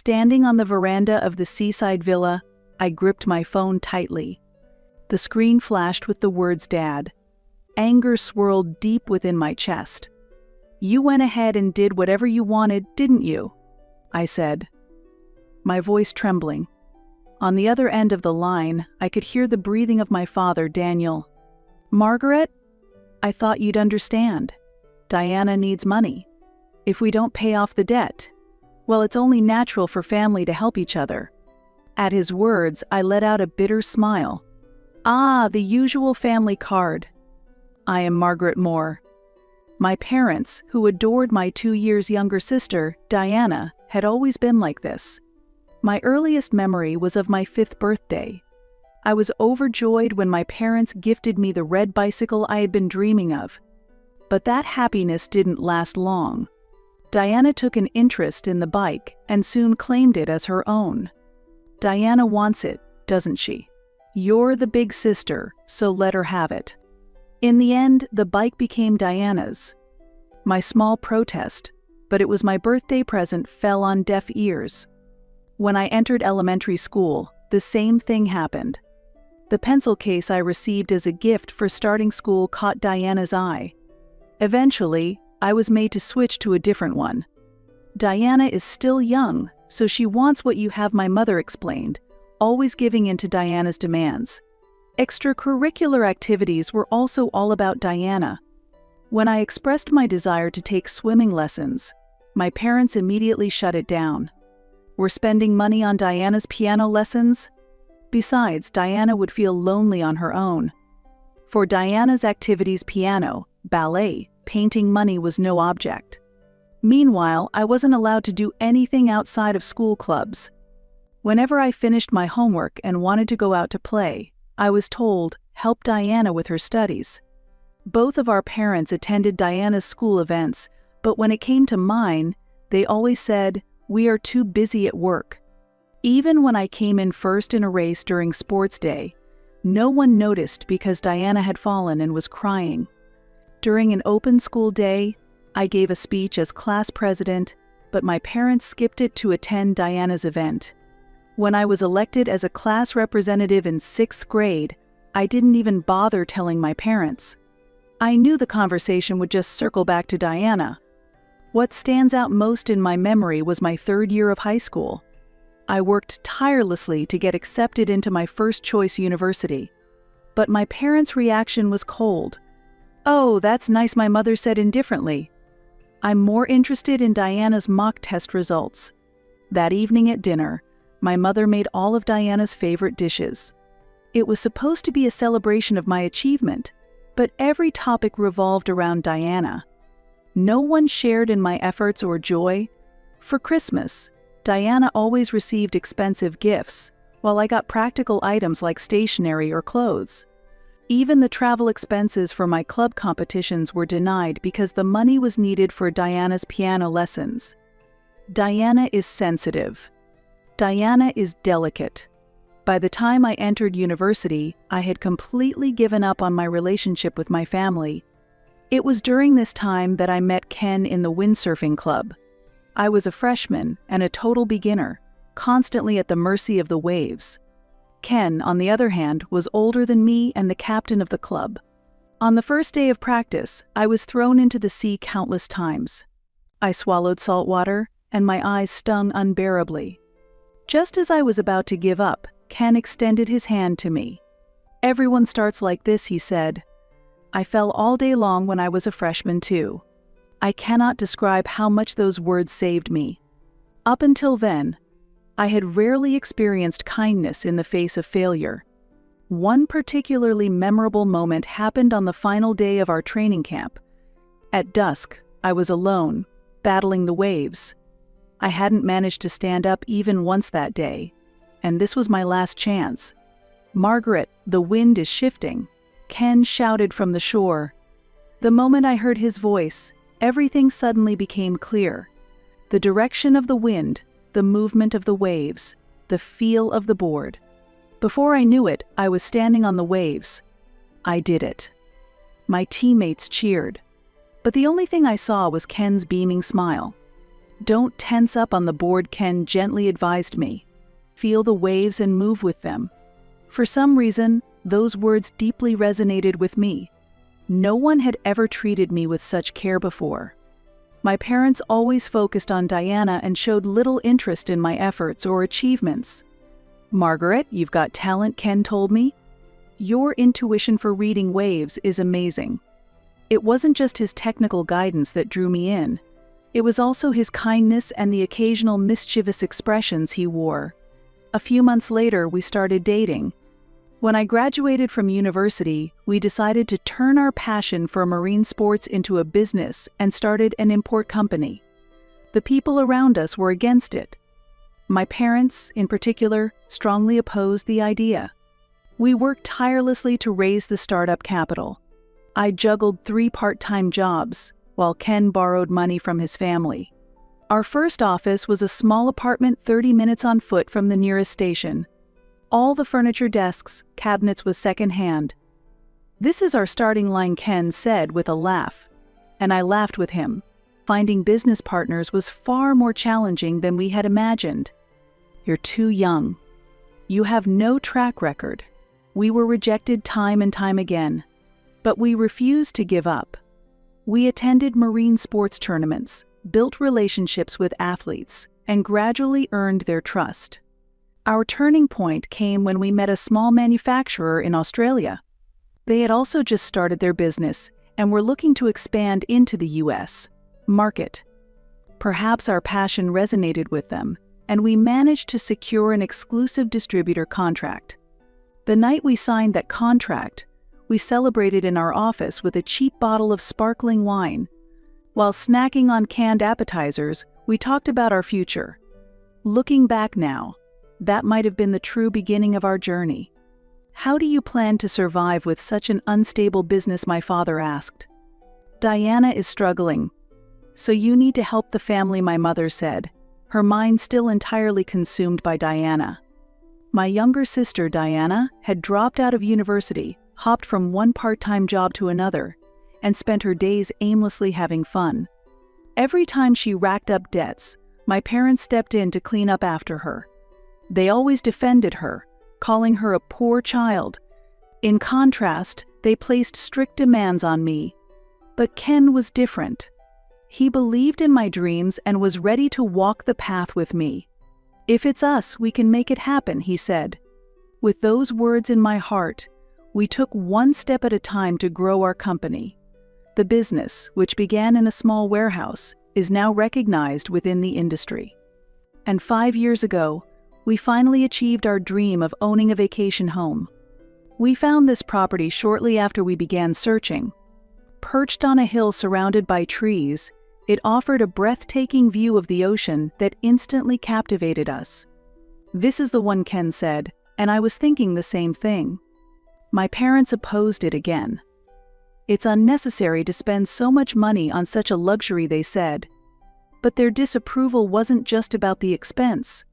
Standing on the veranda of the seaside villa, I gripped my phone tightly. The screen flashed with the words "Dad." Anger swirled deep within my chest. "You went ahead and did whatever you wanted, didn't you?" I said, my voice trembling. On the other end of the line, I could hear the breathing of my father, Daniel. "Margaret, I thought you'd understand. Diana needs money. If we don't pay off the debt, well, it's only natural for family to help each other." At his words, I let out a bitter smile. Ah, the usual family card. I am Margaret Moore. My parents, who adored my 2 years younger sister, Diana, had always been like this. My earliest memory was of my 5th birthday. I was overjoyed when my parents gifted me the red bicycle I had been dreaming of. But that happiness didn't last long. Diana took an interest in the bike and soon claimed it as her own. Diana wants it, doesn't she? You're the big sister, so let her have it. In the end, the bike became Diana's. My small protest, but it was my birthday present, fell on deaf ears. When I entered elementary school, the same thing happened. The pencil case I received as a gift for starting school caught Diana's eye. Eventually, I was made to switch to a different one. "Diana is still young, so she wants what you have," my mother explained, always giving in to Diana's demands. Extracurricular activities were also all about Diana. When I expressed my desire to take swimming lessons, my parents immediately shut it down. We're spending money on Diana's piano lessons? Besides, Diana would feel lonely on her own. For Diana's activities, piano, ballet, painting, money was no object. Meanwhile, I wasn't allowed to do anything outside of school clubs. Whenever I finished my homework and wanted to go out to play, I was told, "Help Diana with her studies." Both of our parents attended Diana's school events, but when it came to mine, they always said, "We are too busy at work." Even when I came in first in a race during sports day, no one noticed because Diana had fallen and was crying. During an open school day, I gave a speech as class president, but my parents skipped it to attend Diana's event. When I was elected as a class representative in 6th grade, I didn't even bother telling my parents. I knew the conversation would just circle back to Diana. What stands out most in my memory was my 3rd year of high school. I worked tirelessly to get accepted into my first-choice university. But my parents' reaction was cold. "Oh, that's nice," my mother said indifferently. "I'm more interested in Diana's mock test results." That evening at dinner, my mother made all of Diana's favorite dishes. It was supposed to be a celebration of my achievement, but every topic revolved around Diana. No one shared in my efforts or joy. For Christmas, Diana always received expensive gifts, while I got practical items like stationery or clothes. Even the travel expenses for my club competitions were denied because the money was needed for Diana's piano lessons. Diana is sensitive. Diana is delicate. By the time I entered university, I had completely given up on my relationship with my family. It was during this time that I met Ken in the windsurfing club. I was a freshman and a total beginner, constantly at the mercy of the waves. Ken, on the other hand, was older than me and the captain of the club. On the first day of practice, I was thrown into the sea countless times. I swallowed salt water, and my eyes stung unbearably. Just as I was about to give up, Ken extended his hand to me. "Everyone starts like this," he said. I fell all day long when I was a freshman too. I cannot describe how much those words saved me. Up until then, I had rarely experienced kindness in the face of failure. One particularly memorable moment happened on the final day of our training camp. At dusk, I was alone, battling the waves. I hadn't managed to stand up even once that day, and this was my last chance. "Margaret, the wind is shifting," Ken shouted from the shore. The moment I heard his voice, everything suddenly became clear. The direction of the wind, the movement of the waves, the feel of the board. Before I knew it, I was standing on the waves. I did it. My teammates cheered. But the only thing I saw was Ken's beaming smile. "Don't tense up on the board," Ken gently advised me. "Feel the waves and move with them." For some reason, those words deeply resonated with me. No one had ever treated me with such care before. My parents always focused on Diana and showed little interest in my efforts or achievements. "Margaret, you've got talent," Ken told me. "Your intuition for reading waves is amazing." It wasn't just his technical guidance that drew me in. It was also his kindness and the occasional mischievous expressions he wore. A few months later, we started dating. When I graduated from university, we decided to turn our passion for marine sports into a business and started an import company. The people around us were against it. My parents, in particular, strongly opposed the idea. We worked tirelessly to raise the startup capital. I juggled 3 part-time jobs, while Ken borrowed money from his family. Our first office was a small apartment 30 minutes on foot from the nearest station. All the furniture, desks, cabinets was second-hand. "This is our starting line," Ken said with a laugh. And I laughed with him. Finding business partners was far more challenging than we had imagined. "You're too young. You have no track record." We were rejected time and time again. But we refused to give up. We attended marine sports tournaments, built relationships with athletes, and gradually earned their trust. Our turning point came when we met a small manufacturer in Australia. They had also just started their business and were looking to expand into the US market. Perhaps our passion resonated with them, and we managed to secure an exclusive distributor contract. The night we signed that contract, we celebrated in our office with a cheap bottle of sparkling wine. While snacking on canned appetizers, we talked about our future. Looking back now, that might have been the true beginning of our journey. "How do you plan to survive with such an unstable business?" my father asked. "Diana is struggling. So you need to help the family," my mother said, her mind still entirely consumed by Diana. My younger sister, Diana, had dropped out of university, hopped from one part-time job to another, and spent her days aimlessly having fun. Every time she racked up debts, my parents stepped in to clean up after her. They always defended her, calling her a poor child. In contrast, they placed strict demands on me. But Ken was different. He believed in my dreams and was ready to walk the path with me. "If it's us, we can make it happen," he said. With those words in my heart, we took one step at a time to grow our company. The business, which began in a small warehouse, is now recognized within the industry. And 5 years ago, we finally achieved our dream of owning a vacation home. We found this property shortly after we began searching. Perched on a hill surrounded by trees, it offered a breathtaking view of the ocean that instantly captivated us. "This is the one," Ken said, and I was thinking the same thing. My parents opposed it again. "It's unnecessary to spend so much money on such a luxury," they said. But their disapproval wasn't just about the expense.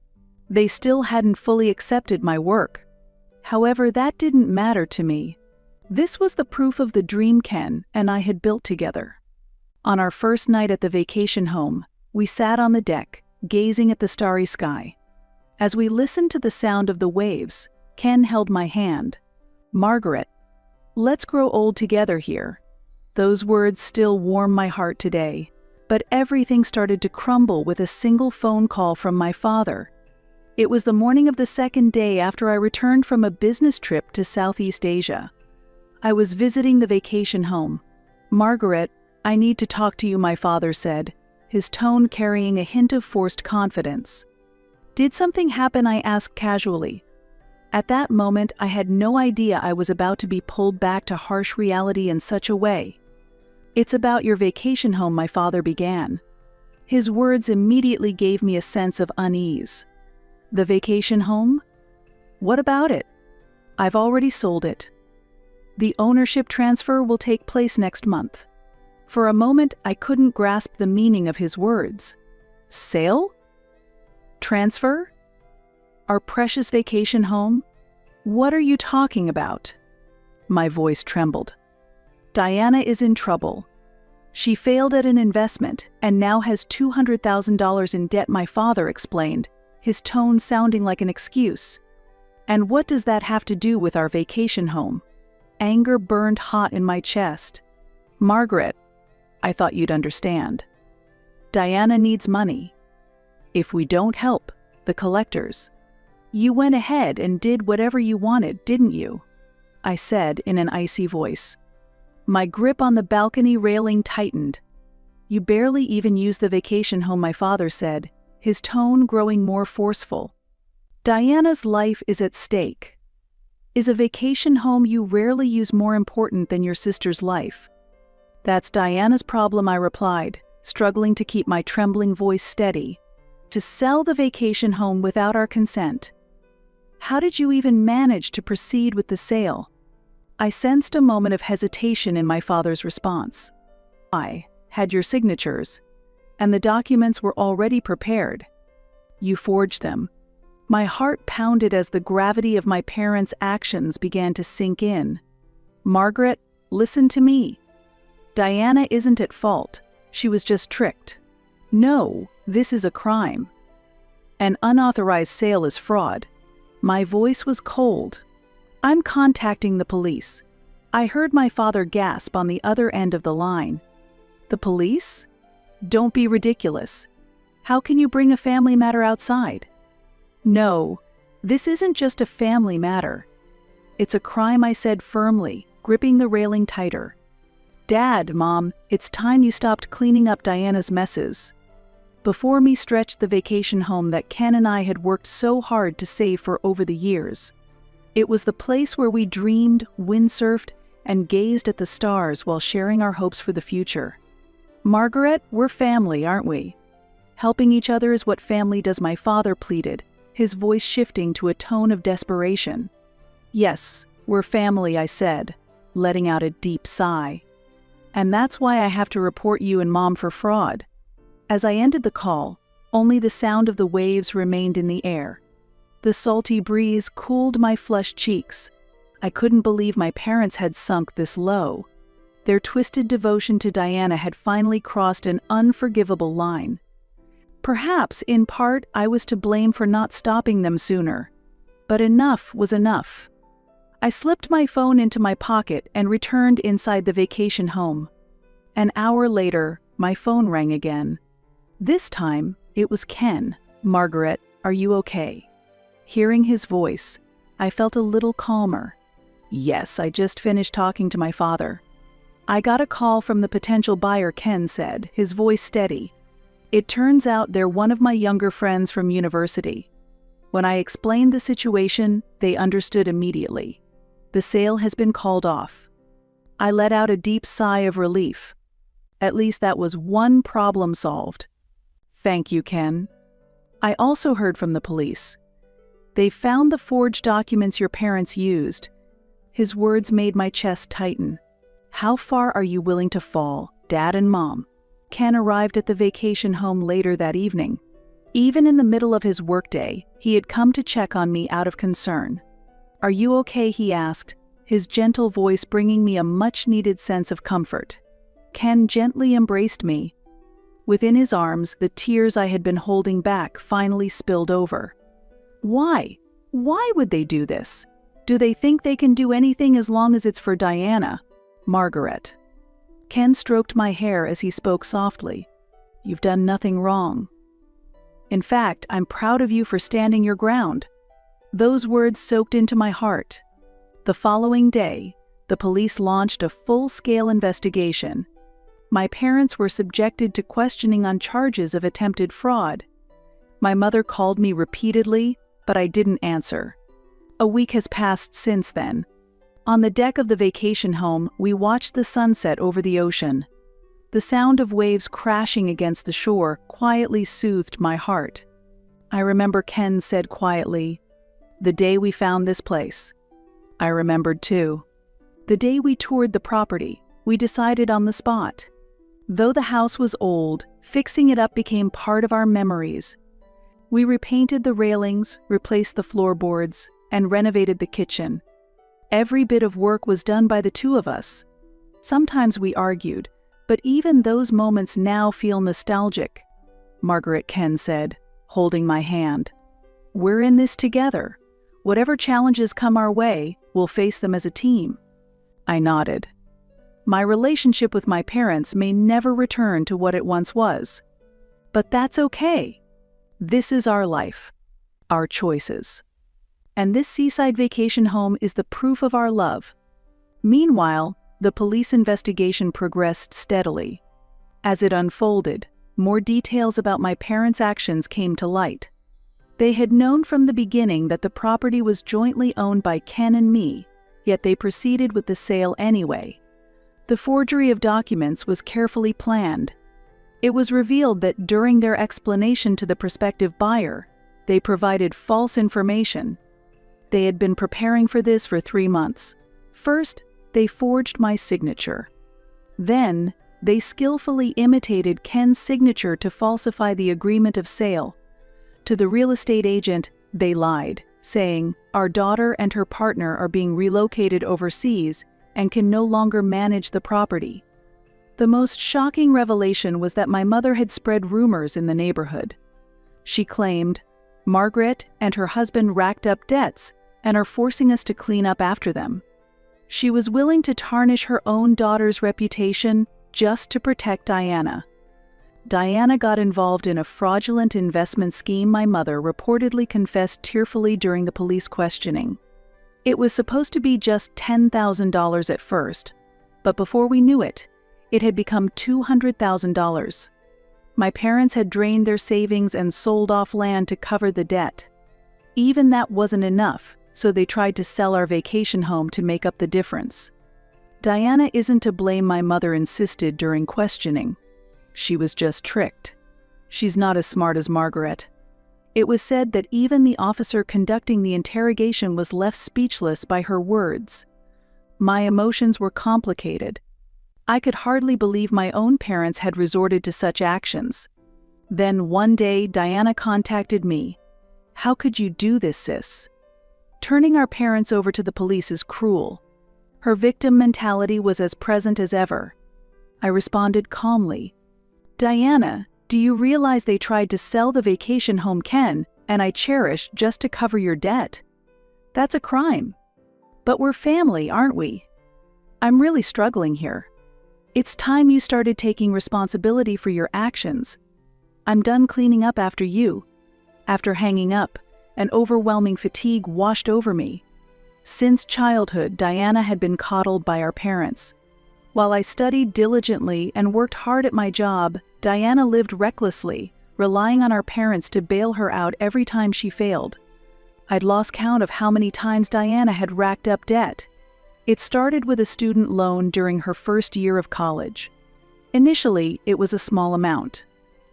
They still hadn't fully accepted my work. However, that didn't matter to me. This was the proof of the dream Ken and I had built together. On our first night at the vacation home, we sat on the deck, gazing at the starry sky. As we listened to the sound of the waves, Ken held my hand. "Margaret, let's grow old together here." Those words still warm my heart today. But everything started to crumble with a single phone call from my father. It was the morning of the second day after I returned from a business trip to Southeast Asia. I was visiting the vacation home. "Margaret, I need to talk to you," my father said, his tone carrying a hint of forced confidence. "Did something happen?" I asked casually. At that moment, I had no idea I was about to be pulled back to harsh reality in such a way. "It's about your vacation home," my father began. His words immediately gave me a sense of unease. "The vacation home? What about it?" "I've already sold it. The ownership transfer will take place next month." For a moment, I couldn't grasp the meaning of his words. Sale? Transfer? Our precious vacation home? What are you talking about? My voice trembled. "Diana is in trouble. She failed at an investment and now has $200,000 in debt, my father explained, his tone sounding like an excuse. And what does that have to do with our vacation home? Anger burned hot in my chest. Margaret, I thought you'd understand. Diana needs money. If we don't help the collectors, you went ahead and did whatever you wanted, didn't you? I said in an icy voice. My grip on the balcony railing tightened. You barely even used the vacation home, my father said, his tone growing more forceful. Diana's life is at stake. Is a vacation home you rarely use more important than your sister's life? That's Diana's problem, I replied, struggling to keep my trembling voice steady. To sell the vacation home without our consent. How did you even manage to proceed with the sale? I sensed a moment of hesitation in my father's response. I had your signatures, and the documents were already prepared. You forged them. My heart pounded as the gravity of my parents' actions began to sink in. Margaret, listen to me. Diana isn't at fault. She was just tricked. No, this is a crime. An unauthorized sale is fraud. My voice was cold. I'm contacting the police. I heard my father gasp on the other end of the line. The police? Don't be ridiculous. How can you bring a family matter outside? No, this isn't just a family matter. It's a crime, I said firmly, gripping the railing tighter. Dad, Mom, it's time you stopped cleaning up Diana's messes. Before me stretched the vacation home that Ken and I had worked so hard to save for over the years. It was the place where we dreamed, windsurfed, and gazed at the stars while sharing our hopes for the future. Margaret, we're family, aren't we? Helping each other is what family does, my father pleaded, his voice shifting to a tone of desperation. Yes, we're family, I said, letting out a deep sigh. And that's why I have to report you and Mom for fraud. As I ended the call, only the sound of the waves remained in the air. The salty breeze cooled my flushed cheeks. I couldn't believe my parents had sunk this low. Their twisted devotion to Diana had finally crossed an unforgivable line. Perhaps, in part, I was to blame for not stopping them sooner. But enough was enough. I slipped my phone into my pocket and returned inside the vacation home. An hour later, my phone rang again. This time, it was Ken. Margaret, are you okay? Hearing his voice, I felt a little calmer. Yes, I just finished talking to my father. I got a call from the potential buyer, Ken said, his voice steady. It turns out they're one of my younger friends from university. When I explained the situation, they understood immediately. The sale has been called off. I let out a deep sigh of relief. At least that was one problem solved. Thank you, Ken. I also heard from the police. They found the forged documents your parents used. His words made my chest tighten. How far are you willing to fall, Dad and Mom? Ken arrived at the vacation home later that evening. Even in the middle of his workday, he had come to check on me out of concern. Are you okay? He asked, his gentle voice bringing me a much-needed sense of comfort. Ken gently embraced me. Within his arms, the tears I had been holding back finally spilled over. Why? Why would they do this? Do they think they can do anything as long as it's for Diana? Margaret. Ken stroked my hair as he spoke softly. You've done nothing wrong. In fact, I'm proud of you for standing your ground. Those words soaked into my heart. The following day, the police launched a full-scale investigation. My parents were subjected to questioning on charges of attempted fraud. My mother called me repeatedly, but I didn't answer. A week has passed since then. On the deck of the vacation home, we watched the sunset over the ocean. The sound of waves crashing against the shore quietly soothed my heart. I remember Ken said quietly, "The day we found this place." I remembered too. The day we toured the property, we decided on the spot. Though the house was old, fixing it up became part of our memories. We repainted the railings, replaced the floorboards, and renovated the kitchen. Every bit of work was done by the two of us. Sometimes we argued, But even those moments now feel nostalgic, Margaret Ken said, holding my hand. We're in this together. Whatever challenges come our way, we'll face them as a team. I nodded. My relationship with my parents may never return to what it once was. But that's okay. This is our life, our choices. And this seaside vacation home is the proof of our love. Meanwhile, the police investigation progressed steadily. As it unfolded, more details about my parents' actions came to light. They had known from the beginning that the property was jointly owned by Ken and me, yet they proceeded with the sale anyway. The forgery of documents was carefully planned. It was revealed that during their explanation to the prospective buyer, they provided false information. They had been preparing for this for 3 months. First, they forged my signature. Then, they skillfully imitated Ken's signature to falsify the agreement of sale. To the real estate agent, they lied, saying, "Our daughter and her partner are being relocated overseas and can no longer manage the property." The most shocking revelation was that my mother had spread rumors in the neighborhood. She claimed, "Margaret and her husband racked up debts and are forcing us to clean up after them." She was willing to tarnish her own daughter's reputation just to protect Diana. Diana got involved in a fraudulent investment scheme my mother reportedly confessed tearfully during the police questioning. It was supposed to be just $10,000 at first, but before we knew it, it had become $200,000. My parents had drained their savings and sold off land to cover the debt. Even that wasn't enough, so they tried to sell our vacation home to make up the difference. Diana isn't to blame, my mother insisted during questioning. She was just tricked. She's not as smart as Margaret. It was said that even the officer conducting the interrogation was left speechless by her words. My emotions were complicated. I could hardly believe my own parents had resorted to such actions. Then one day, Diana contacted me. "How could you do this, sis? Turning our parents over to the police is cruel." Her victim mentality was as present as ever. I responded calmly. "Diana, do you realize they tried to sell the vacation home Ken and I cherished just to cover your debt? That's a crime. But we're family, aren't we? I'm really struggling here. It's time you started taking responsibility for your actions. I'm done cleaning up after you." After hanging up, an overwhelming fatigue washed over me. Since childhood, Diana had been coddled by our parents. While I studied diligently and worked hard at my job, Diana lived recklessly, relying on our parents to bail her out every time she failed. I'd lost count of how many times Diana had racked up debt. It started with a student loan during her first year of college. Initially, it was a small amount,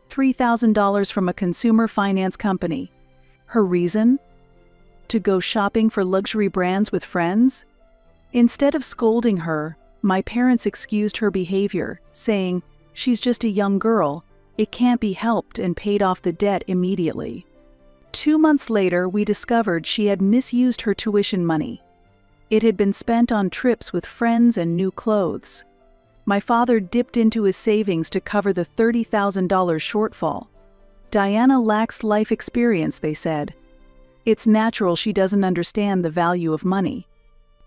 $3,000 from a consumer finance company. Her reason? To go shopping for luxury brands with friends? Instead of scolding her, my parents excused her behavior, saying, "She's just a young girl, it can't be helped," and paid off the debt immediately. 2 months later, we discovered she had misused her tuition money. It had been spent on trips with friends and new clothes. My father dipped into his savings to cover the $30,000 shortfall. Diana lacks life experience, they said. It's natural she doesn't understand the value of money.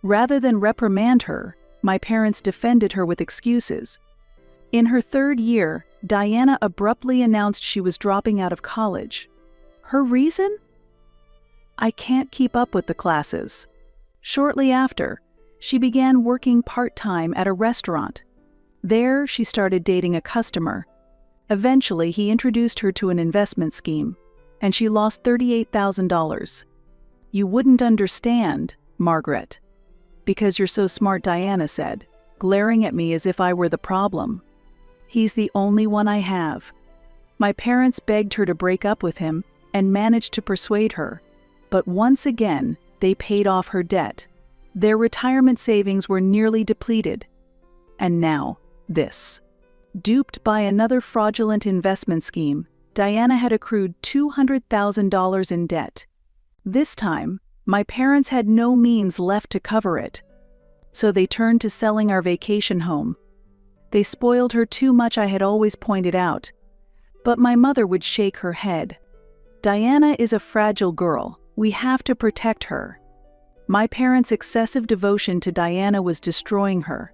Rather than reprimand her, my parents defended her with excuses. In her 3rd year, Diana abruptly announced she was dropping out of college. Her reason? "I can't keep up with the classes." Shortly after, she began working part-time at a restaurant. There, she started dating a customer. Eventually, he introduced her to an investment scheme, and she lost $38,000. "You wouldn't understand, Margaret." "Because you're so smart," Diana said, glaring at me as if I were the problem. "He's the only one I have." My parents begged her to break up with him and managed to persuade her. But once again, they paid off her debt. Their retirement savings were nearly depleted. And now, this. Duped by another fraudulent investment scheme, Diana had accrued $200,000 in debt. This time, my parents had no means left to cover it. So they turned to selling our vacation home. They spoiled her too much, I had always pointed out. But my mother would shake her head. Diana is a fragile girl. We have to protect her. My parents' excessive devotion to Diana was destroying her.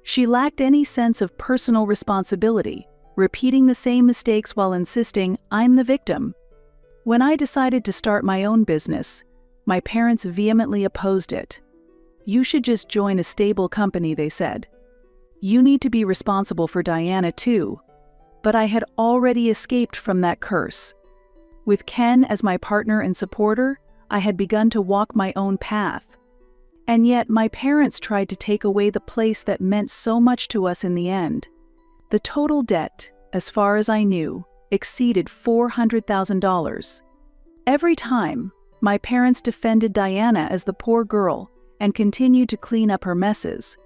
She lacked any sense of personal responsibility, repeating the same mistakes while insisting, "I'm the victim." When I decided to start my own business, my parents vehemently opposed it. "You should just join a stable company," they said. "You need to be responsible for Diana too." But I had already escaped from that curse. With Ken as my partner and supporter, I had begun to walk my own path. And yet my parents tried to take away the place that meant so much to us in the end. The total debt, as far as I knew, exceeded $400,000. Every time, my parents defended Diana as the poor girl and continued to clean up her messes.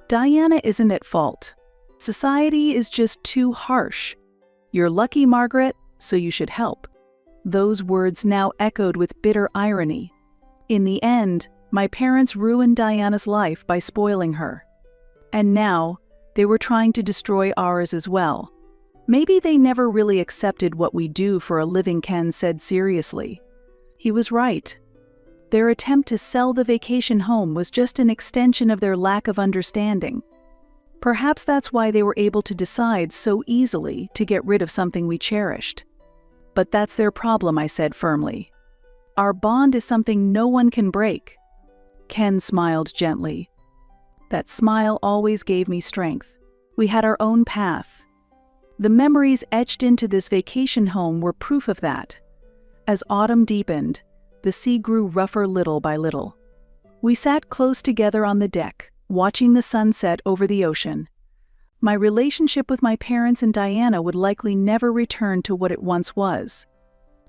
"Diana isn't at fault. Society is just too harsh. You're lucky, Margaret, so you should help." Those words now echoed with bitter irony. In the end, my parents ruined Diana's life by spoiling her. And now, they were trying to destroy ours as well. "Maybe they never really accepted what we do for a living," Ken said seriously. He was right. Their attempt to sell the vacation home was just an extension of their lack of understanding. Perhaps that's why they were able to decide so easily to get rid of something we cherished. "But that's their problem," I said firmly. "Our bond is something no one can break." Ken smiled gently. That smile always gave me strength. We had our own path. The memories etched into this vacation home were proof of that. As autumn deepened, the sea grew rougher little by little. We sat close together on the deck, watching the sunset over the ocean. My relationship with my parents and Diana would likely never return to what it once was.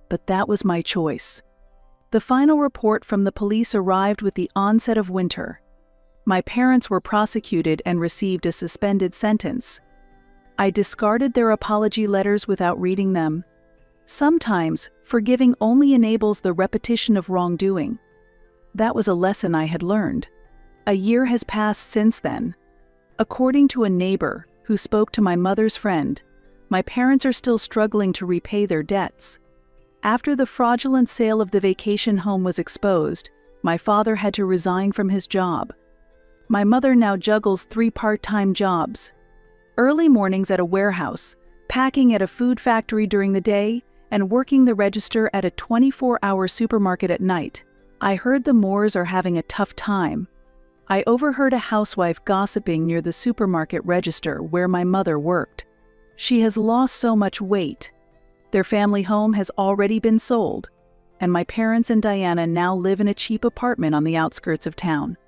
But that was my choice. The final report from the police arrived with the onset of winter. My parents were prosecuted and received a suspended sentence. I discarded their apology letters without reading them. Sometimes, forgiving only enables the repetition of wrongdoing. That was a lesson I had learned. A year has passed since then. According to a neighbor who spoke to my mother's friend, my parents are still struggling to repay their debts. After the fraudulent sale of the vacation home was exposed, my father had to resign from his job. My mother now juggles 3 part-time jobs. Early mornings at a warehouse, packing at a food factory during the day, and working the register at a 24-hour supermarket at night. I heard the Moores are having a tough time. I overheard a housewife gossiping near the supermarket register where my mother worked. "She has lost so much weight. Their family home has already been sold, and my parents and Diana now live in a cheap apartment on the outskirts of town.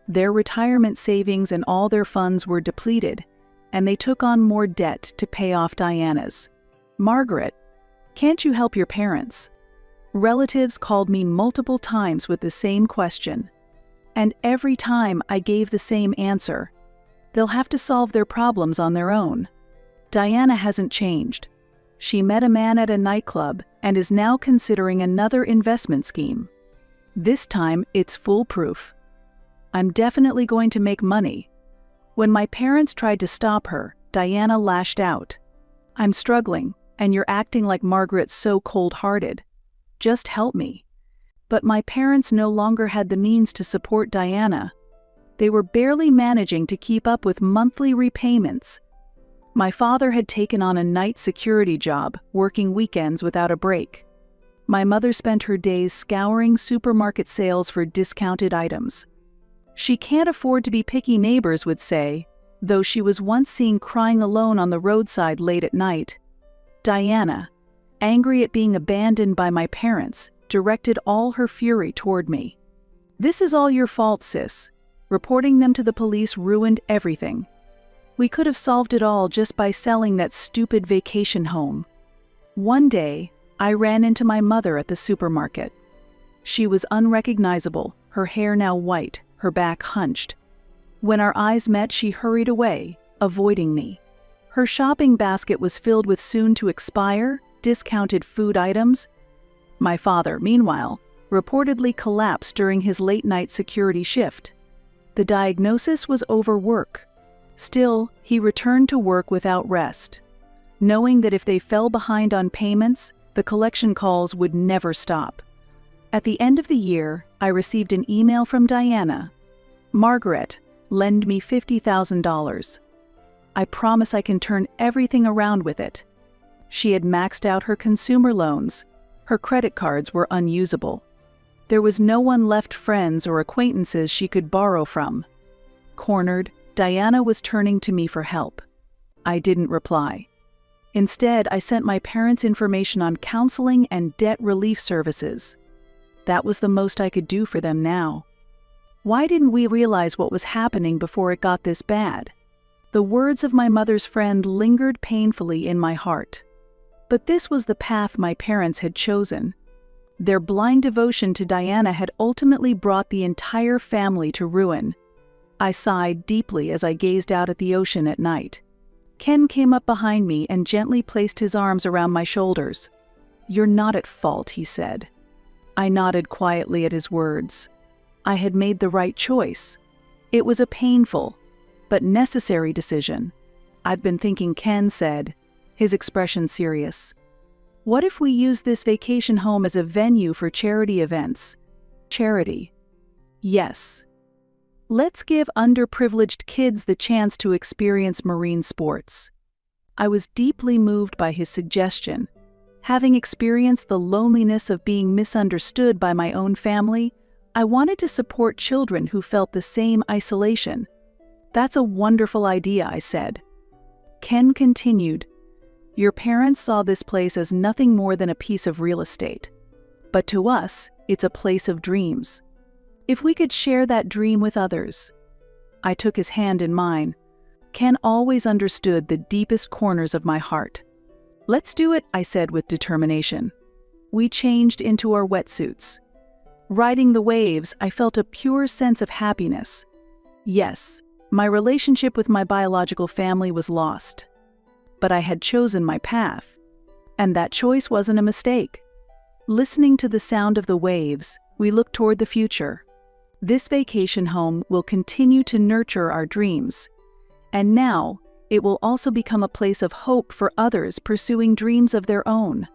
Their retirement savings and all their funds were depleted, and they took on more debt to pay off Diana's. Margaret, can't you help your parents?" Relatives called me multiple times with the same question. And every time I gave the same answer. They'll have to solve their problems on their own. Diana hasn't changed. She met a man at a nightclub and is now considering another investment scheme. This time, it's foolproof. I'm definitely going to make money. When my parents tried to stop her, Diana lashed out. "I'm struggling, and you're acting like Margaret's so cold-hearted. Just help me." But my parents no longer had the means to support Diana. They were barely managing to keep up with monthly repayments. My father had taken on a night security job, working weekends without a break. My mother spent her days scouring supermarket sales for discounted items. "She can't afford to be picky," neighbors would say, though she was once seen crying alone on the roadside late at night. Diana, angry at being abandoned by my parents, directed all her fury toward me. "This is all your fault, sis. Reporting them to the police ruined everything. We could have solved it all just by selling that stupid vacation home." One day, I ran into my mother at the supermarket. She was unrecognizable, her hair now white, her back hunched. When our eyes met, she hurried away, avoiding me. Her shopping basket was filled with soon-to-expire, discounted food items. My father, meanwhile, reportedly collapsed during his late-night security shift. The diagnosis was overwork. Still, he returned to work without rest, knowing that if they fell behind on payments, the collection calls would never stop. At the end of the year, I received an email from Diana. "Margaret, lend me $50,000. I promise I can turn everything around with it." She had maxed out her consumer loans. Her credit cards were unusable. There was no one left, friends or acquaintances she could borrow from. Cornered, Diana was turning to me for help. I didn't reply. Instead, I sent my parents information on counseling and debt relief services. That was the most I could do for them now. Why didn't we realize what was happening before it got this bad? The words of my mother's friend lingered painfully in my heart. But this was the path my parents had chosen. Their blind devotion to Diana had ultimately brought the entire family to ruin. I sighed deeply as I gazed out at the ocean at night. Ken came up behind me and gently placed his arms around my shoulders. "You're not at fault," he said. I nodded quietly at his words. I had made the right choice. It was a painful, but necessary decision. "I've been thinking," Ken said, his expression serious. "What if we use this vacation home as a venue for charity events?" Charity. Yes. Let's give underprivileged kids the chance to experience marine sports. I was deeply moved by his suggestion. Having experienced the loneliness of being misunderstood by my own family, I wanted to support children who felt the same isolation. "That's a wonderful idea," I said. Ken continued, "Your parents saw this place as nothing more than a piece of real estate. But to us, it's a place of dreams. If we could share that dream with others." I took his hand in mine. Ken always understood the deepest corners of my heart. "Let's do it," I said with determination. We changed into our wetsuits. Riding the waves, I felt a pure sense of happiness. Yes, my relationship with my biological family was lost. But I had chosen my path. And that choice wasn't a mistake. Listening to the sound of the waves, we looked toward the future. This vacation home will continue to nurture our dreams. And now, it will also become a place of hope for others pursuing dreams of their own.